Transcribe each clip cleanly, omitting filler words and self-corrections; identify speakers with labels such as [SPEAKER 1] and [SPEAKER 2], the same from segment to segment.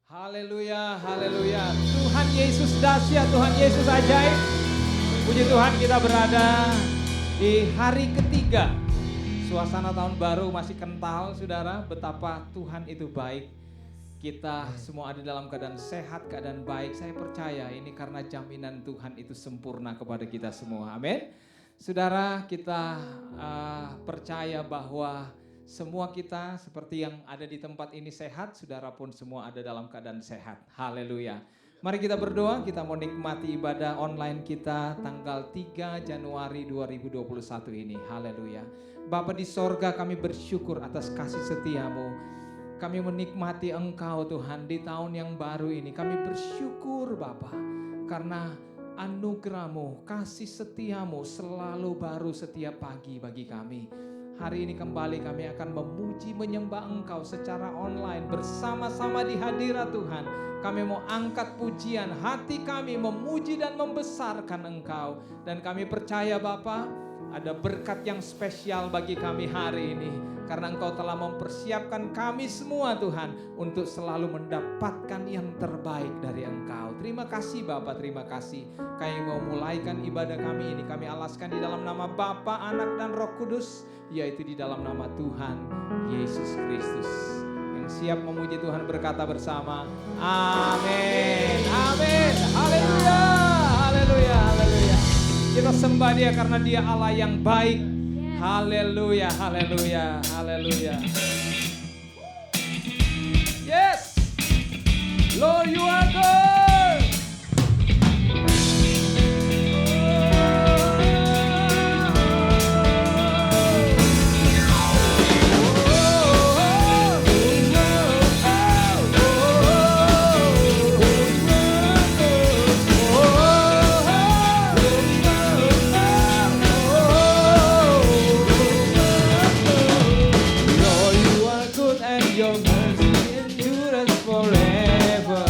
[SPEAKER 1] Haleluya, haleluya. Tuhan Yesus dahsyat, Tuhan Yesus ajaib. Puji Tuhan, kita berada di hari ketiga. Suasana tahun baru masih kental, saudara. Betapa Tuhan itu baik. Kita semua ada dalam keadaan sehat, keadaan baik. Saya percaya ini karena jaminan Tuhan itu sempurna kepada kita semua. Amin. Saudara, kita percaya bahwa semua kita seperti yang ada di tempat ini sehat, saudara pun semua ada dalam keadaan sehat. Haleluya. Mari kita berdoa, kita mau nikmati ibadah online kita tanggal 3 Januari 2021 ini. Haleluya. Bapa di sorga, kami bersyukur atas kasih setiamu. Kami menikmati Engkau Tuhan di tahun yang baru ini. Kami bersyukur Bapa karena anugerah-Mu, kasih setiamu selalu baru setiap pagi bagi kami. Hari ini kembali kami akan memuji menyembah Engkau secara online bersama-sama di hadirat Tuhan. Kami mau angkat pujian, hati kami memuji dan membesarkan Engkau. Dan kami percaya Bapa, ada berkat yang spesial bagi kami hari ini. Karena Engkau telah mempersiapkan kami semua Tuhan untuk selalu mendapatkan yang terbaik dari Engkau. Terima kasih Bapa, terima kasih. Kami mau mulaikan ibadah kami ini. Kami alaskan di dalam nama Bapa, Anak dan Roh Kudus, yaitu di dalam nama Tuhan Yesus Kristus. Yang siap memuji Tuhan berkata bersama, amin, amin, haleluya, haleluya, haleluya. Kita sembah Dia karena Dia Allah yang baik. Haleluya, haleluya, haleluya. Yes, Lord you are good. Your mercy endures forever.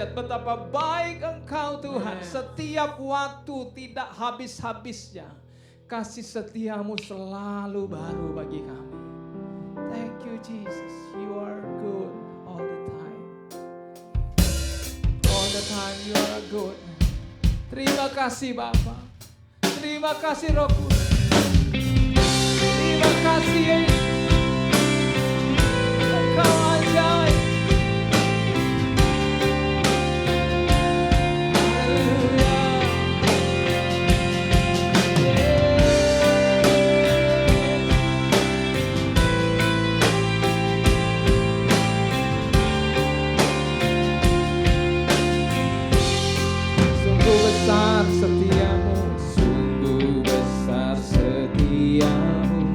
[SPEAKER 1] dahsyat, betapa baik Engkau Tuhan. Setiap waktu tidak habis-habisnya. Kasih setiamu selalu baru bagi kami. Thank you Jesus, you are good all the time. All the time you are good. Terima kasih Bapa. Terima kasih Roh Kudus. Terima kasih Yesus. Engkau ajaib. Besar setiamu, sungguh besar setiamu.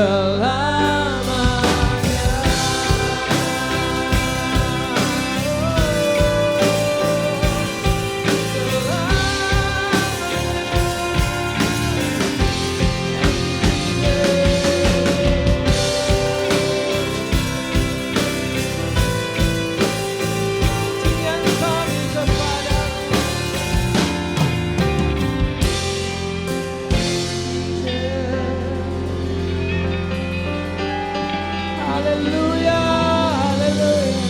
[SPEAKER 1] selamanya. Haleluya, haleluya.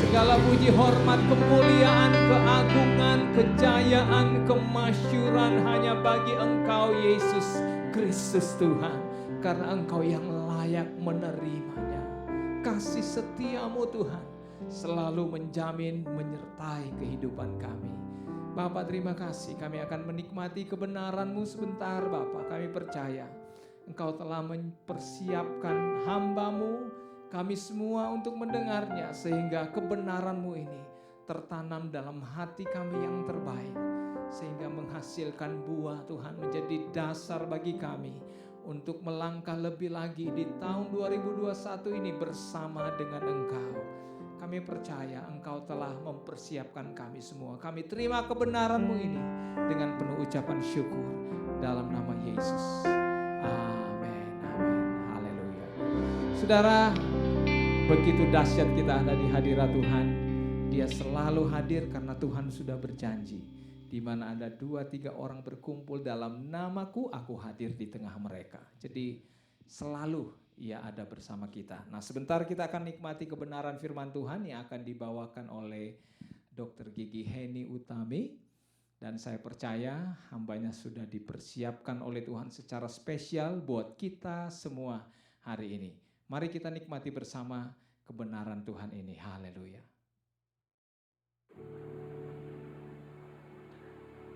[SPEAKER 1] Segala puji, hormat, kemuliaan, keagungan, kejayaan, kemasyuran hanya bagi Engkau Yesus Kristus Tuhan. Karena Engkau yang layak menerimanya. Kasih setiamu Tuhan selalu menjamin, menyertai kehidupan kami. Bapa, terima kasih, kami akan menikmati kebenaran-Mu sebentar Bapa. Kami percaya Engkau telah mempersiapkan hamba-Mu, kami semua untuk mendengarnya, sehingga kebenaran-Mu ini tertanam dalam hati kami yang terbaik, sehingga menghasilkan buah Tuhan, menjadi dasar bagi kami untuk melangkah lebih lagi di tahun 2021 ini bersama dengan Engkau. Kami percaya Engkau telah mempersiapkan kami semua. Kami terima kebenaran-Mu ini dengan penuh ucapan syukur dalam nama Yesus. Amin, amin, haleluya. Saudara, begitu dahsyat kita ada di hadirat Tuhan. Dia selalu hadir karena Tuhan sudah berjanji. Di mana ada 2-3 orang berkumpul dalam namaku, aku hadir di tengah mereka. Jadi selalu Ia ada bersama kita. Nah, sebentar kita akan nikmati kebenaran firman Tuhan yang akan dibawakan oleh Dr. Gigi Heni Utami. Dan saya percaya hambanya sudah dipersiapkan oleh Tuhan secara spesial buat kita semua hari ini. Mari kita nikmati bersama kebenaran Tuhan ini. Haleluya.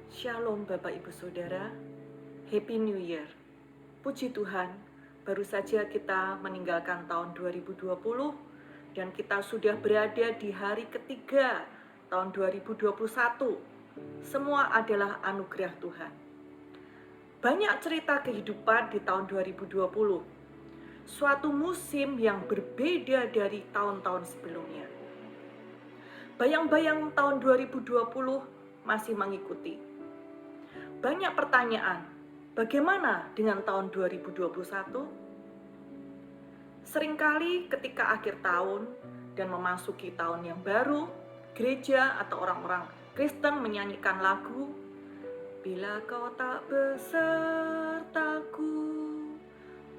[SPEAKER 2] Shalom Bapak Ibu Saudara, Happy New Year. Puji Tuhan, baru saja kita meninggalkan tahun 2020 dan kita sudah berada di hari ketiga tahun 2021. Semua adalah anugerah Tuhan. Banyak cerita kehidupan di tahun 2020. Suatu musim yang berbeda dari tahun-tahun sebelumnya. Bayang-bayang tahun 2020 masih mengikuti. Banyak pertanyaan, bagaimana dengan tahun 2021? Seringkali ketika akhir tahun dan memasuki tahun yang baru, gereja atau orang-orang Kristen menyanyikan lagu, bila kau tak besertaku,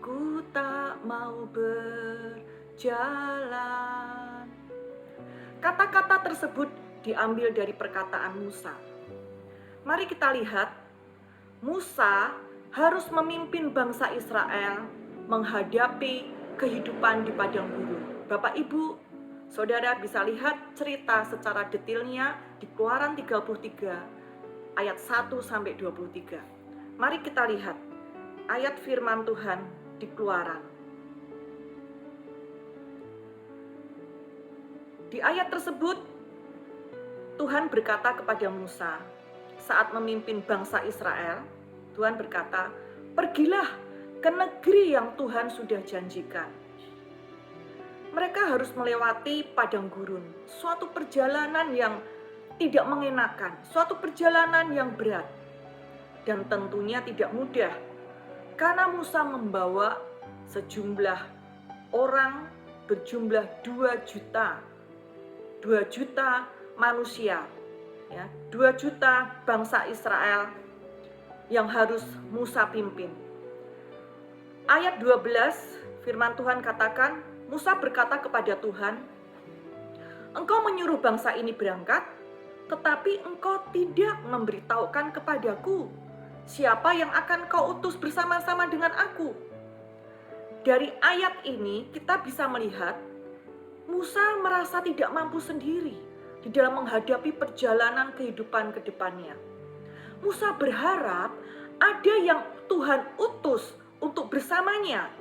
[SPEAKER 2] ku tak mau berjalan. Kata-kata tersebut diambil dari perkataan Musa. Mari kita lihat, Musa harus memimpin bangsa Israel menghadapi kehidupan di padang gurun. Bapak Ibu, Saudara bisa lihat cerita secara detailnya di Keluaran 33 ayat 1-23. Mari kita lihat ayat firman Tuhan di Keluaran. Di ayat tersebut Tuhan berkata kepada Musa saat memimpin bangsa Israel, Tuhan berkata, "Pergilah ke negeri yang Tuhan sudah janjikan." Mereka harus melewati padang gurun, suatu perjalanan yang tidak mengenakan, suatu perjalanan yang berat, dan tentunya tidak mudah, karena Musa membawa sejumlah orang berjumlah 2 juta manusia, ya, 2 juta bangsa Israel yang harus Musa pimpin. Ayat 12 firman Tuhan katakan, Musa berkata kepada Tuhan, "Engkau menyuruh bangsa ini berangkat, tetapi engkau tidak memberitahukan kepadaku siapa yang akan kau utus bersama-sama dengan aku." Dari ayat ini kita bisa melihat Musa merasa tidak mampu sendiri di dalam menghadapi perjalanan kehidupan ke depannya. Musa berharap ada yang Tuhan utus untuk bersamanya.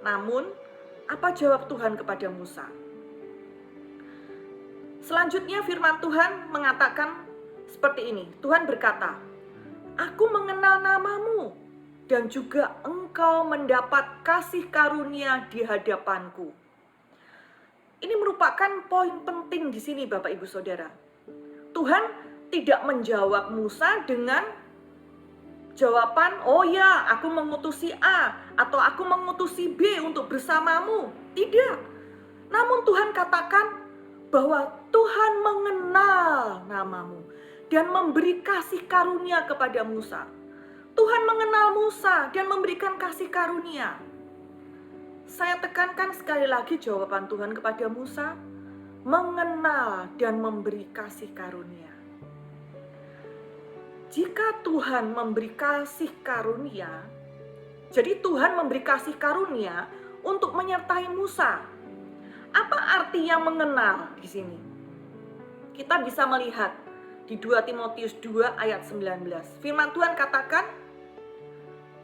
[SPEAKER 2] Namun, apa jawab Tuhan kepada Musa? Selanjutnya firman Tuhan mengatakan seperti ini. Tuhan berkata, "Aku mengenal namamu dan juga engkau mendapat kasih karunia di hadapanku. Ini merupakan poin penting di sini Bapak Ibu Saudara. Tuhan tidak menjawab Musa dengan jawaban, oh ya aku mengutusi A atau aku mengutusi B untuk bersamamu. Tidak. Namun Tuhan katakan bahwa Tuhan mengenal namamu dan memberi kasih karunia kepada Musa. Tuhan mengenal Musa dan memberikan kasih karunia. Saya tekankan sekali lagi jawaban Tuhan kepada Musa, mengenal dan memberi kasih karunia. Jika Tuhan memberi kasih karunia, jadi Tuhan memberi kasih karunia untuk menyertai Musa. Apa artinya mengenal di sini? Kita bisa melihat di 2 Timotius 2 ayat 19. Firman Tuhan katakan,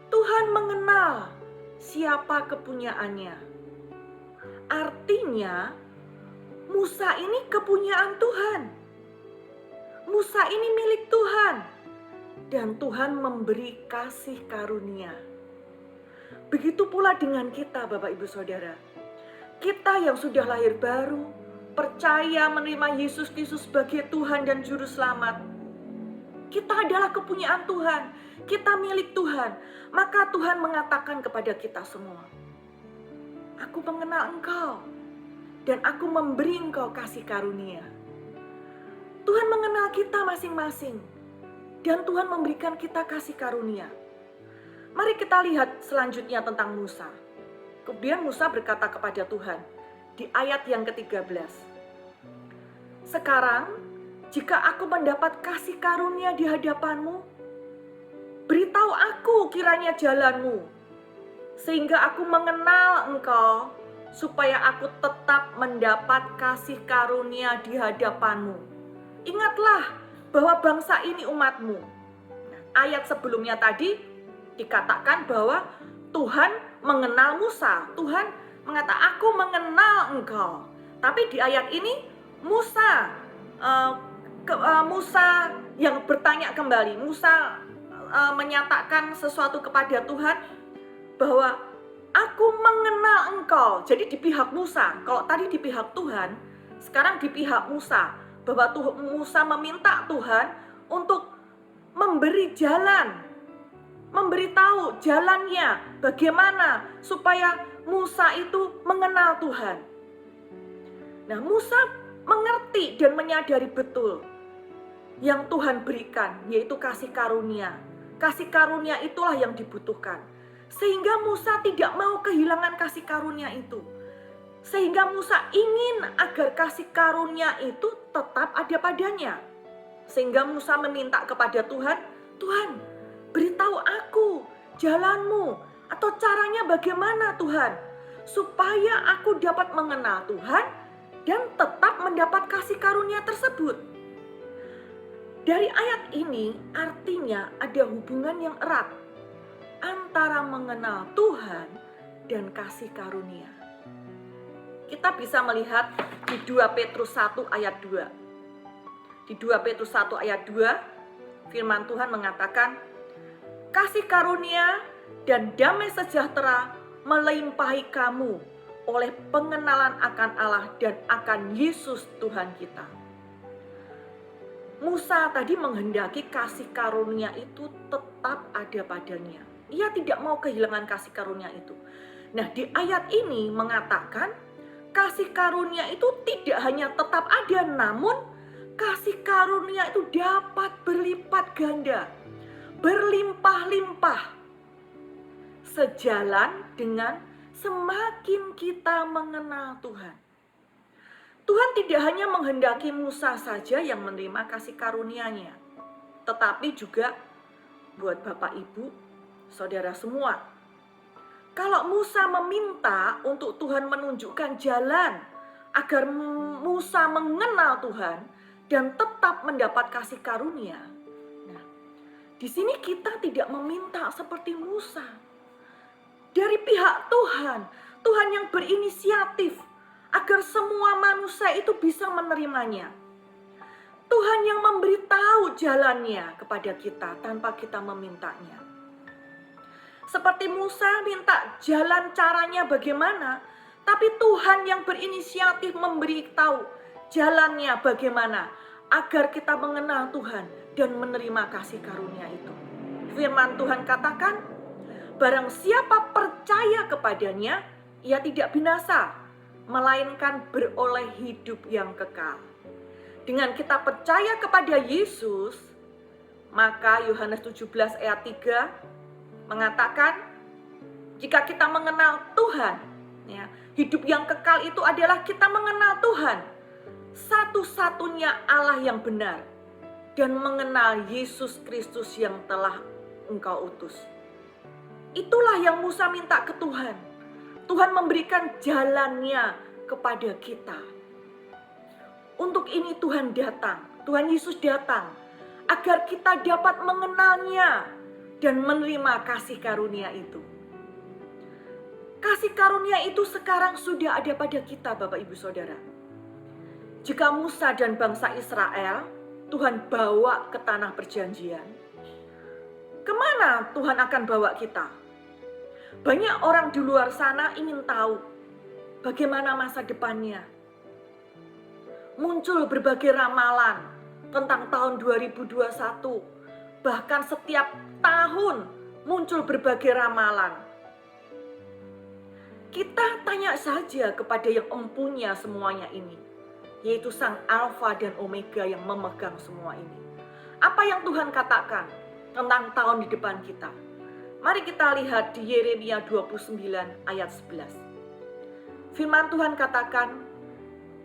[SPEAKER 2] Tuhan mengenal siapa kepunyaannya. Artinya, Musa ini kepunyaan Tuhan. Musa ini milik Tuhan. Dan Tuhan memberi kasih karunia. Begitu pula dengan kita Bapak Ibu Saudara. Kita yang sudah lahir baru, percaya menerima Yesus Kristus sebagai Tuhan dan Juru Selamat. Kita adalah kepunyaan Tuhan. Kita milik Tuhan. Maka Tuhan mengatakan kepada kita semua, aku mengenal engkau dan aku memberi engkau kasih karunia. Tuhan mengenal kita masing-masing. Dan Tuhan memberikan kita kasih karunia. Mari kita lihat selanjutnya tentang Musa. Kemudian Musa berkata kepada Tuhan di ayat yang ke-13. Sekarang, jika aku mendapat kasih karunia di hadapanmu, beritahu aku kiranya jalanmu, sehingga aku mengenal engkau, supaya aku tetap mendapat kasih karunia di hadapanmu. Ingatlah bahwa bangsa ini umatmu. Ayat sebelumnya tadi dikatakan bahwa Tuhan mengenal Musa. Tuhan mengatakan, aku mengenal engkau. Tapi di ayat ini Musa yang bertanya kembali. Musa menyatakan sesuatu kepada Tuhan bahwa aku mengenal engkau. Jadi di pihak Musa. Kalau tadi di pihak Tuhan, sekarang di pihak Musa. Bahwa Musa meminta Tuhan untuk memberi jalan, memberitahu jalannya bagaimana supaya Musa itu mengenal Tuhan. Nah, Musa mengerti dan menyadari betul yang Tuhan berikan, yaitu kasih karunia. Kasih karunia itulah yang dibutuhkan. Sehingga Musa tidak mau kehilangan kasih karunia itu. Sehingga Musa ingin agar kasih karunia itu tetap ada padanya. Sehingga Musa meminta kepada Tuhan, Tuhan, beritahu aku jalanmu atau caranya bagaimana Tuhan, supaya aku dapat mengenal Tuhan dan tetap mendapat kasih karunia tersebut. Dari ayat ini artinya ada hubungan yang erat antara mengenal Tuhan dan kasih karunia. Kita bisa melihat di 2 Petrus 1 ayat 2. Di 2 Petrus 1 ayat 2, firman Tuhan mengatakan, kasih karunia dan damai sejahtera melimpahi kamu oleh pengenalan akan Allah dan akan Yesus Tuhan kita. Musa tadi menghendaki kasih karunia itu tetap ada padanya. Ia tidak mau kehilangan kasih karunia itu. Nah, di ayat ini mengatakan, kasih karunia itu tidak hanya tetap ada, namun kasih karunia itu dapat berlipat ganda, berlimpah-limpah. Sejalan dengan semakin kita mengenal Tuhan. Tuhan tidak hanya menghendaki Musa saja yang menerima kasih karunia-Nya, tetapi juga buat Bapak Ibu, saudara semua. Kalau Musa meminta untuk Tuhan menunjukkan jalan agar Musa mengenal Tuhan dan tetap mendapat kasih karunia. Nah, di sini kita tidak meminta seperti Musa. Dari pihak Tuhan, Tuhan yang berinisiatif agar semua manusia itu bisa menerimanya. Tuhan yang memberitahu jalannya kepada kita tanpa kita memintanya. Seperti Musa minta jalan caranya bagaimana, tapi Tuhan yang berinisiatif memberi tahu jalannya bagaimana agar kita mengenal Tuhan dan menerima kasih karunia itu. Firman Tuhan katakan, barang siapa percaya kepadanya, ia tidak binasa, melainkan beroleh hidup yang kekal. Dengan kita percaya kepada Yesus, maka Yohanes 17 ayat 3 mengatakan, jika kita mengenal Tuhan, ya, hidup yang kekal itu adalah kita mengenal Tuhan, satu-satunya Allah yang benar, dan mengenal Yesus Kristus yang telah Engkau utus. Itulah yang Musa minta ke Tuhan. Tuhan memberikan jalannya kepada kita. Untuk ini Tuhan datang, Tuhan Yesus datang, agar kita dapat mengenalnya dan menerima kasih karunia itu. Kasih karunia itu sekarang sudah ada pada kita, Bapak Ibu Saudara. Jika Musa dan bangsa Israel, Tuhan bawa ke tanah perjanjian, kemana Tuhan akan bawa kita? Banyak orang di luar sana ingin tahu bagaimana masa depannya. Muncul berbagai ramalan tentang tahun 2021. Bahkan setiap tahun muncul berbagai ramalan. Kita tanya saja kepada yang empunya semuanya ini, yaitu Sang Alfa dan Omega yang memegang semua ini. Apa yang Tuhan katakan tentang tahun di depan kita? Mari kita lihat di Yeremia 29 ayat 11. Firman Tuhan katakan,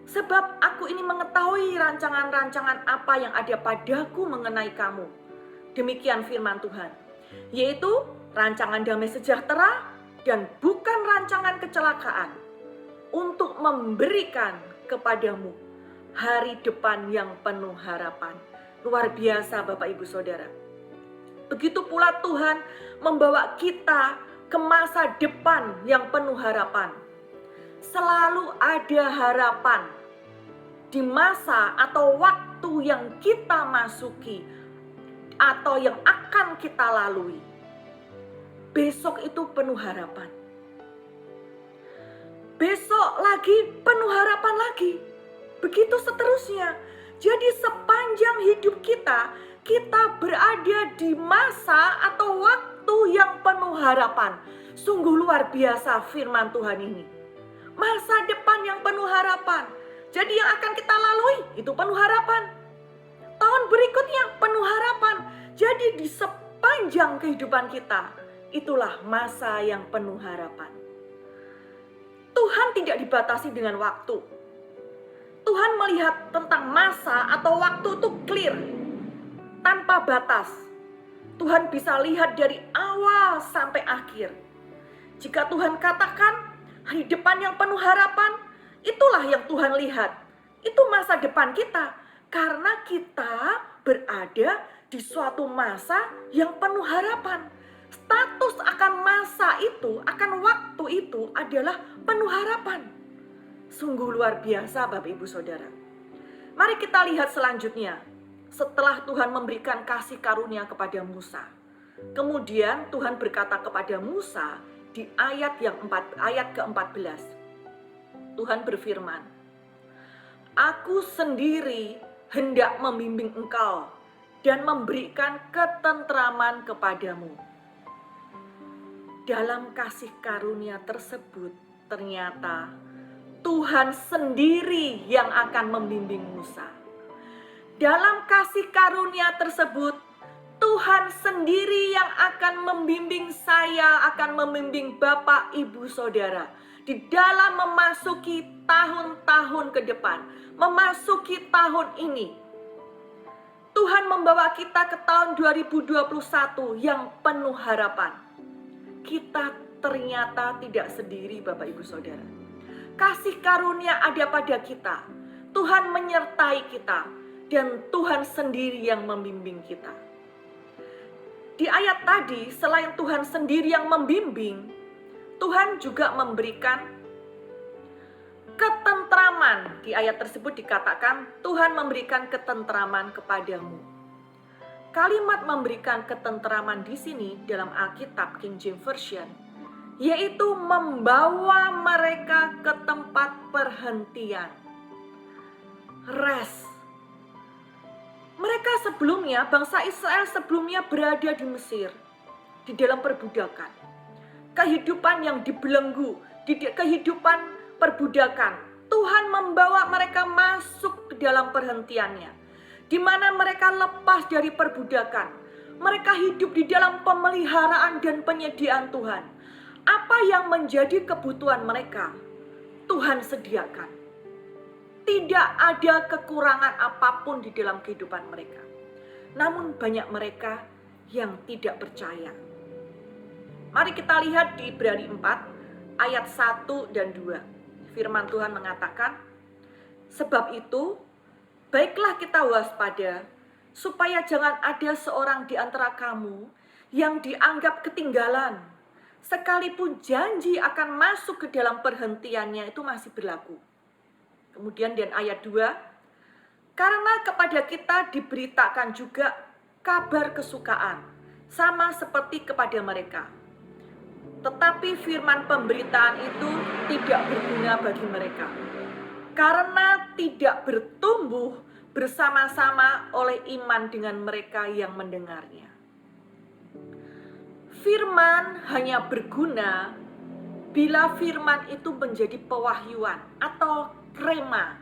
[SPEAKER 2] sebab aku ini mengetahui rancangan-rancangan apa yang ada padaku mengenai kamu. Demikian firman Tuhan, yaitu rancangan damai sejahtera dan bukan rancangan kecelakaan, untuk memberikan kepadamu hari depan yang penuh harapan. Luar biasa Bapak Ibu Saudara. Begitu pula Tuhan membawa kita ke masa depan yang penuh harapan. Selalu ada harapan di masa atau waktu yang kita masuki atau yang akan kita lalui. Besok itu penuh harapan. Besok lagi penuh harapan lagi. Begitu seterusnya. Jadi sepanjang hidup kita, kita berada di masa atau waktu yang penuh harapan. Sungguh luar biasa firman Tuhan ini. Masa depan yang penuh harapan. Jadi yang akan kita lalui itu penuh harapan. Tahun berikutnya penuh harapan. Jadi di sepanjang kehidupan kita, itulah masa yang penuh harapan. Tuhan tidak dibatasi dengan waktu. Tuhan melihat tentang masa atau waktu itu clear, tanpa batas. Tuhan bisa lihat dari awal sampai akhir. Jika Tuhan katakan hari depan yang penuh harapan, itulah yang Tuhan lihat. Itu masa depan kita. Karena kita berada di suatu masa yang penuh harapan. Status akan masa itu, akan waktu itu adalah penuh harapan. Sungguh luar biasa Bapak Ibu Saudara. Mari kita lihat selanjutnya. Setelah Tuhan memberikan kasih karunia kepada Musa, kemudian Tuhan berkata kepada Musa di ayat ke-14. Tuhan berfirman, aku sendiri hendak membimbing engkau dan memberikan ketentraman kepadamu. Dalam kasih karunia tersebut ternyata Tuhan sendiri yang akan membimbing Musa. Dalam kasih karunia tersebut Tuhan sendiri yang akan membimbing saya, akan membimbing Bapak, Ibu, Saudara di dalam memasuki tahun-tahun ke depan, memasuki tahun ini. Tuhan membawa kita ke tahun 2021 yang penuh harapan. Kita ternyata tidak sendiri Bapak Ibu Saudara. Kasih karunia ada pada kita. Tuhan menyertai kita dan Tuhan sendiri yang membimbing kita. Di ayat tadi selain Tuhan sendiri yang membimbing, Tuhan juga memberikan ketentraman. Di ayat tersebut dikatakan Tuhan memberikan ketentraman kepadamu. kalimat memberikan ketenteraman di sini dalam Alkitab King James Version, yaitu membawa mereka ke tempat perhentian. Rest. Mereka sebelumnya, bangsa Israel sebelumnya berada di Mesir, di dalam perbudakan. Kehidupan yang dibelenggu, kehidupan perbudakan. Tuhan membawa mereka masuk ke dalam perhentiannya, di mana mereka lepas dari perbudakan. Mereka hidup di dalam pemeliharaan dan penyediaan Tuhan. Apa yang menjadi kebutuhan mereka, Tuhan sediakan. Tidak ada kekurangan apapun di dalam kehidupan mereka. Namun banyak mereka yang tidak percaya. Mari kita lihat di Ibrani 4 ayat 1 dan 2. Firman Tuhan mengatakan, sebab itu baiklah kita waspada, supaya jangan ada seorang di antara kamu yang dianggap ketinggalan, sekalipun janji akan masuk ke dalam perhentiannya itu masih berlaku. Kemudian dan ayat 2, karena kepada kita diberitakan juga kabar kesukaan, sama seperti kepada mereka. Tetapi firman pemberitaan itu tidak berguna bagi mereka, karena tidak bertumbuh bersama-sama oleh iman dengan mereka yang mendengarnya. Firman hanya berguna bila firman itu menjadi pewahyuan atau rema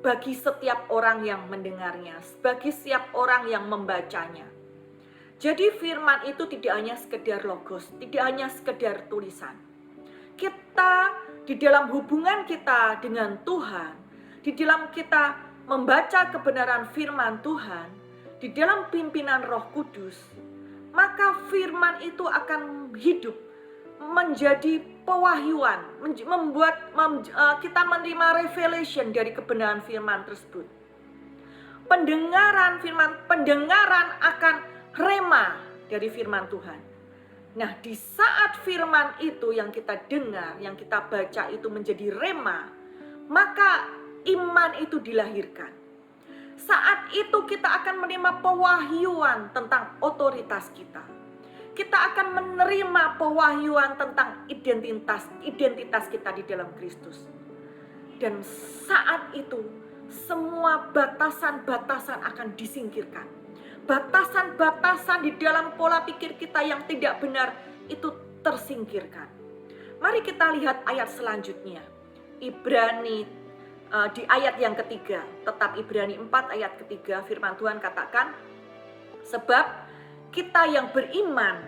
[SPEAKER 2] bagi setiap orang yang mendengarnya, bagi setiap orang yang membacanya. Jadi firman itu tidak hanya sekedar logos, tidak hanya sekedar tulisan. Kita di dalam hubungan kita dengan Tuhan, di dalam kita membaca kebenaran firman Tuhan, di dalam pimpinan Roh Kudus, maka firman itu akan hidup menjadi pewahyuan, membuat kita menerima revelation dari kebenaran firman tersebut. Pendengaran akan rema dari firman Tuhan. Nah, di saat firman itu yang kita dengar, yang kita baca itu menjadi rema, maka iman itu dilahirkan. Saat itu kita akan menerima pewahyuan tentang otoritas kita. Kita akan menerima pewahyuan tentang identitas kita di dalam Kristus. Dan saat itu semua batasan-batasan akan disingkirkan. Batasan-batasan di dalam pola pikir kita yang tidak benar itu tersingkirkan. Mari kita lihat ayat selanjutnya. Ibrani di ayat yang ketiga, tetap Ibrani 4 ayat ketiga, firman Tuhan katakan, sebab kita yang beriman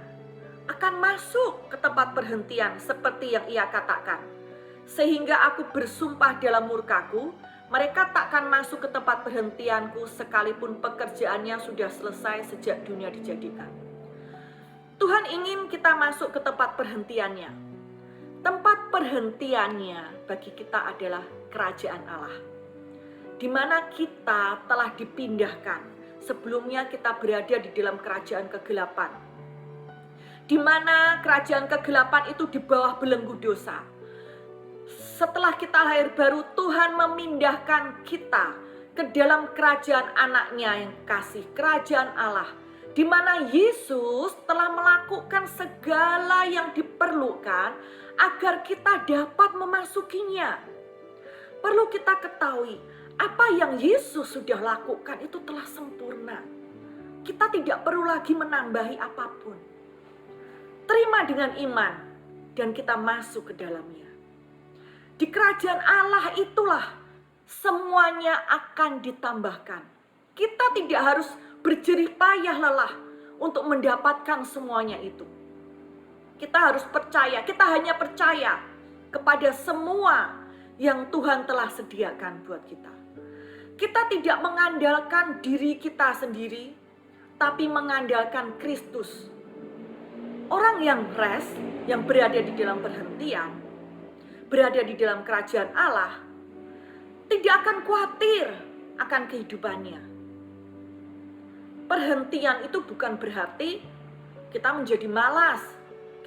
[SPEAKER 2] akan masuk ke tempat perhentian seperti yang ia katakan. Sehingga aku bersumpah dalam murkaku, mereka takkan masuk ke tempat perhentianku sekalipun pekerjaannya sudah selesai sejak dunia dijadikan. Tuhan ingin kita masuk ke tempat perhentiannya. Tempat perhentiannya bagi kita adalah kerajaan Allah, di mana kita telah dipindahkan. Sebelumnya kita berada di dalam kerajaan kegelapan, di mana kerajaan kegelapan itu di bawah belenggu dosa. Setelah kita lahir baru, Tuhan memindahkan kita ke dalam kerajaan anaknya yang kasih, kerajaan Allah, di mana Yesus telah melakukan segala yang diperlukan agar kita dapat memasukinya. Perlu kita ketahui, apa yang Yesus sudah lakukan itu telah sempurna. Kita tidak perlu lagi menambahi apapun. Terima dengan iman dan kita masuk ke dalamnya. Di kerajaan Allah itulah semuanya akan ditambahkan. Kita tidak harus berjerih payah lelah untuk mendapatkan semuanya itu. Kita harus percaya, kita hanya percaya kepada semua yang Tuhan telah sediakan buat kita. Kita tidak mengandalkan diri kita sendiri, tapi mengandalkan Kristus. Orang yang rest, yang berada di dalam perhentian, berada di dalam kerajaan Allah, tidak akan khawatir akan kehidupannya. Perhentian itu bukan berarti kita menjadi malas,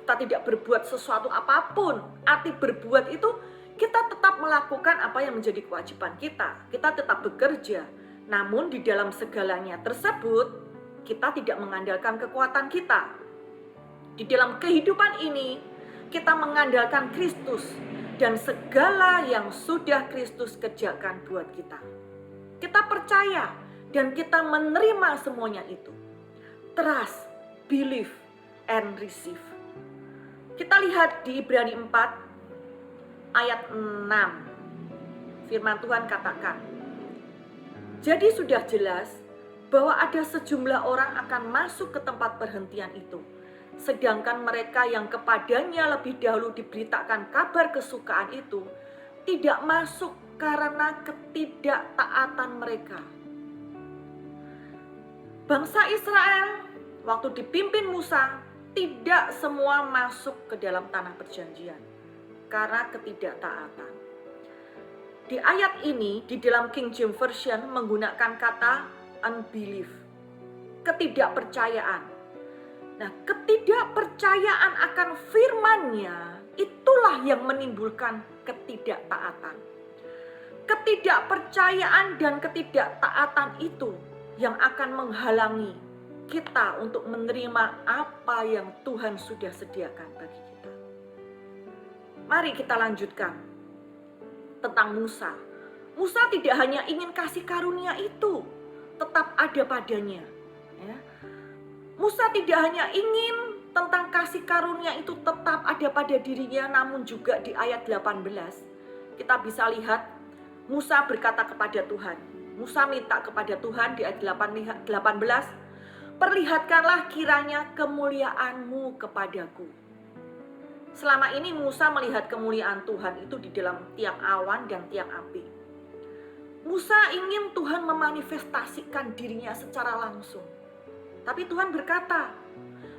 [SPEAKER 2] kita tidak berbuat sesuatu apapun. Arti berbuat itu kita tetap melakukan apa yang menjadi kewajiban kita. Kita tetap bekerja. Namun di dalam segalanya tersebut, kita tidak mengandalkan kekuatan kita. Di dalam kehidupan ini, kita mengandalkan Kristus dan segala yang sudah Kristus kerjakan buat kita. Kita percaya dan kita menerima semuanya itu. Trust, believe, and receive. Kita lihat di Ibrani 4 ayat 6. Firman Tuhan katakan, jadi sudah jelas bahwa ada sejumlah orang akan masuk ke tempat perhentian itu. Sedangkan mereka yang kepadanya lebih dahulu diberitakan kabar kesukaan itu tidak masuk karena ketidaktaatan mereka. Bangsa Israel waktu dipimpin Musa tidak semua masuk ke dalam tanah perjanjian karena ketidaktaatan. Di ayat ini di dalam King James Version menggunakan kata unbelief, ketidakpercayaan. Nah, ketidakpercayaan akan firman-Nya itulah yang menimbulkan ketidaktaatan. Ketidakpercayaan dan ketidaktaatan itu yang akan menghalangi kita untuk menerima apa yang Tuhan sudah sediakan bagi kita. Mari kita lanjutkan tentang Musa. Musa tidak hanya ingin kasih karunia itu tetap ada padanya, ya. Musa tidak hanya ingin tentang kasih karunia itu tetap ada pada dirinya, namun juga di ayat 18 kita bisa lihat Musa berkata kepada Tuhan. Musa minta kepada Tuhan di ayat 18, perlihatkanlah kiranya kemuliaan-Mu kepadaku. Selama ini Musa melihat kemuliaan Tuhan itu di dalam tiang awan dan tiang api. Musa ingin Tuhan memanifestasikan dirinya secara langsung. Tapi Tuhan berkata,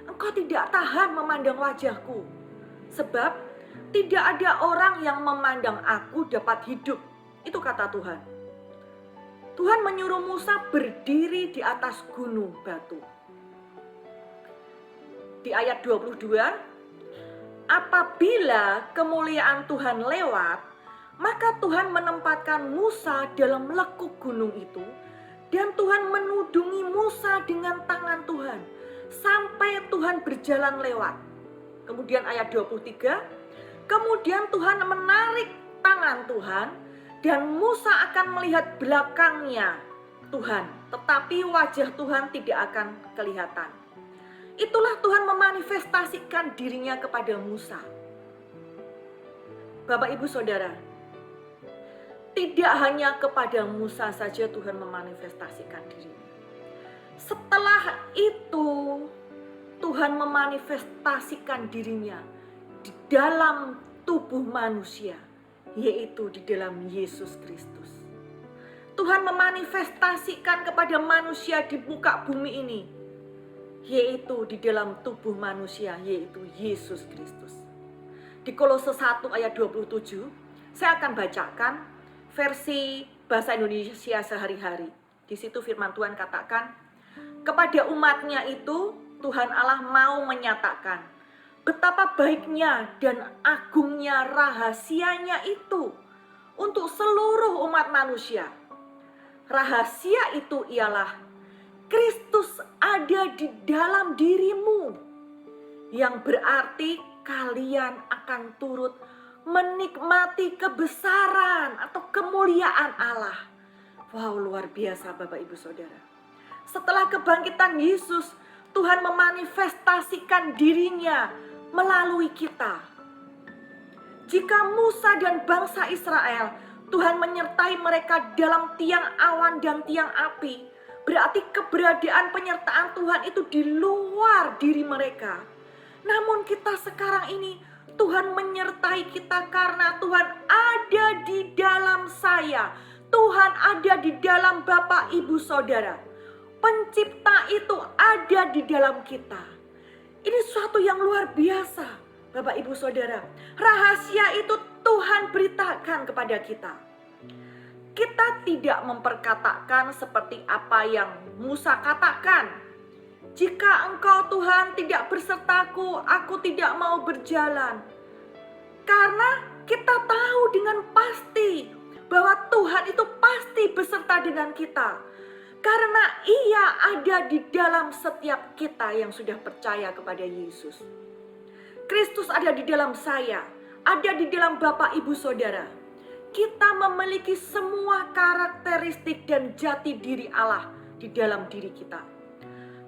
[SPEAKER 2] engkau tidak tahan memandang wajahku. Sebab tidak ada orang yang memandang aku dapat hidup. Itu kata Tuhan. Tuhan menyuruh Musa berdiri di atas gunung batu. Di ayat 22, apabila kemuliaan Tuhan lewat, maka Tuhan menempatkan Musa dalam lekuk gunung itu. Dan Tuhan menudungi Musa dengan tangan Tuhan sampai Tuhan berjalan lewat. Kemudian ayat 23, kemudian Tuhan menarik tangan Tuhan dan Musa akan melihat belakangnya Tuhan, tetapi wajah Tuhan tidak akan kelihatan. Itulah Tuhan memanifestasikan dirinya kepada Musa. Bapak, Ibu, Saudara, tidak hanya kepada Musa saja Tuhan memanifestasikan dirinya. Setelah itu Tuhan memanifestasikan dirinya di dalam tubuh manusia, yaitu di dalam Yesus Kristus. Tuhan memanifestasikan kepada manusia di muka bumi ini, yaitu di dalam tubuh manusia, yaitu Yesus Kristus. Di Kolose 1 ayat 27, saya akan bacakan versi bahasa Indonesia sehari-hari. Di situ firman Tuhan katakan, kepada umatnya itu Tuhan Allah mau menyatakan betapa baiknya dan agungnya rahasianya itu untuk seluruh umat manusia. Rahasia itu ialah Kristus ada di dalam dirimu, yang berarti kalian akan turut menikmati kebesaran atau kemuliaan Allah. Wow, luar biasa Bapak, Ibu, Saudara. Setelah kebangkitan Yesus, Tuhan memanifestasikan dirinya melalui kita. Jika Musa dan bangsa Israel, Tuhan menyertai mereka dalam tiang awan dan tiang api, berarti keberadaan penyertaan Tuhan itu di luar diri mereka. Namun kita sekarang ini, Tuhan menyertai kita karena Tuhan ada di dalam saya. Tuhan ada di dalam Bapak, Ibu, Saudara. Pencipta itu ada di dalam kita. Ini suatu yang luar biasa, Bapak, Ibu, Saudara. Rahasia itu Tuhan beritakan kepada kita. Kita tidak memperkatakan seperti apa yang Musa katakan. Jika engkau Tuhan tidak bersertaku, aku tidak mau berjalan. Karena kita tahu dengan pasti bahwa Tuhan itu pasti beserta dengan kita. Karena Ia ada di dalam setiap kita yang sudah percaya kepada Yesus. Kristus ada di dalam saya, ada di dalam Bapak Ibu Saudara. Kita memiliki semua karakteristik dan jati diri Allah di dalam diri kita.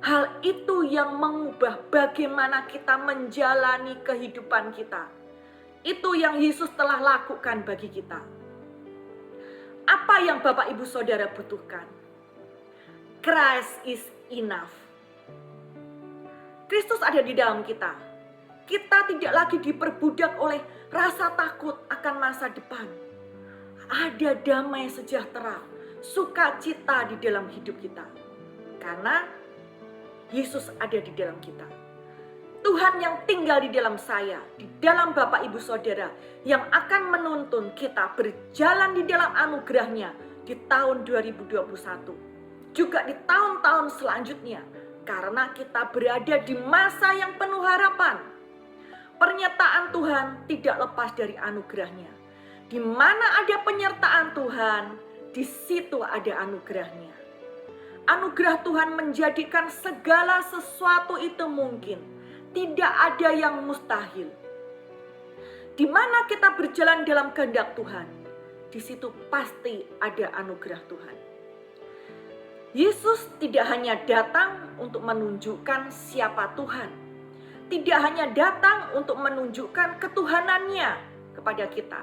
[SPEAKER 2] Hal itu yang mengubah bagaimana kita menjalani kehidupan kita. Itu yang Yesus telah lakukan bagi kita. Apa yang Bapak Ibu Saudara butuhkan? Christ is enough. Kristus ada di dalam kita. Kita tidak lagi diperbudak oleh rasa takut akan masa depan. Ada damai sejahtera, sukacita di dalam hidup kita. Karena Yesus ada di dalam kita. Tuhan yang tinggal di dalam saya, di dalam Bapak Ibu Saudara, yang akan menuntun kita berjalan di dalam anugerahnya di tahun 2021. Juga di tahun-tahun selanjutnya, karena kita berada di masa yang penuh harapan. Pernyataan Tuhan tidak lepas dari anugerahnya. Di mana ada penyertaan Tuhan, di situ ada anugerahnya. Anugerah Tuhan menjadikan segala sesuatu itu mungkin. Tidak ada yang mustahil. Di mana kita berjalan dalam kehendak Tuhan, di situ pasti ada anugerah Tuhan. Yesus tidak hanya datang untuk menunjukkan siapa Tuhan. Tidak hanya datang untuk menunjukkan ketuhanannya kepada kita.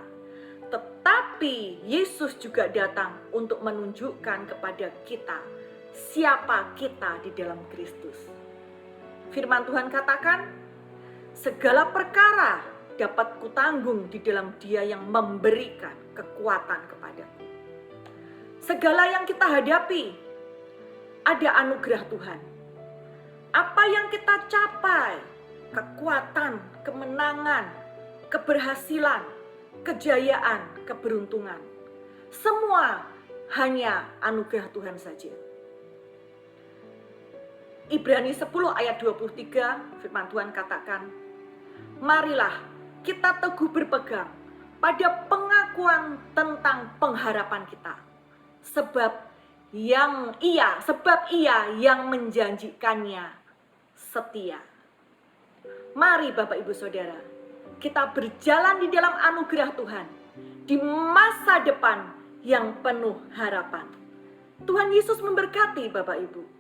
[SPEAKER 2] Tetapi Yesus juga datang untuk menunjukkan kepada kita siapa kita di dalam Kristus. Firman Tuhan katakan, segala perkara dapat kutanggung di dalam Dia yang memberikan kekuatan kepadaku. Segala yang kita hadapi, ada anugerah Tuhan. Apa yang kita capai, kekuatan, kemenangan, keberhasilan, kejayaan, keberuntungan, semua hanya anugerah Tuhan saja. Ibrani 10 ayat 23 firman Tuhan katakan, marilah kita teguh berpegang pada pengakuan tentang pengharapan kita. Sebab ia yang menjanjikannya setia. Mari Bapak Ibu Saudara, kita berjalan di dalam anugerah Tuhan di masa depan yang penuh harapan. Tuhan Yesus memberkati Bapak Ibu.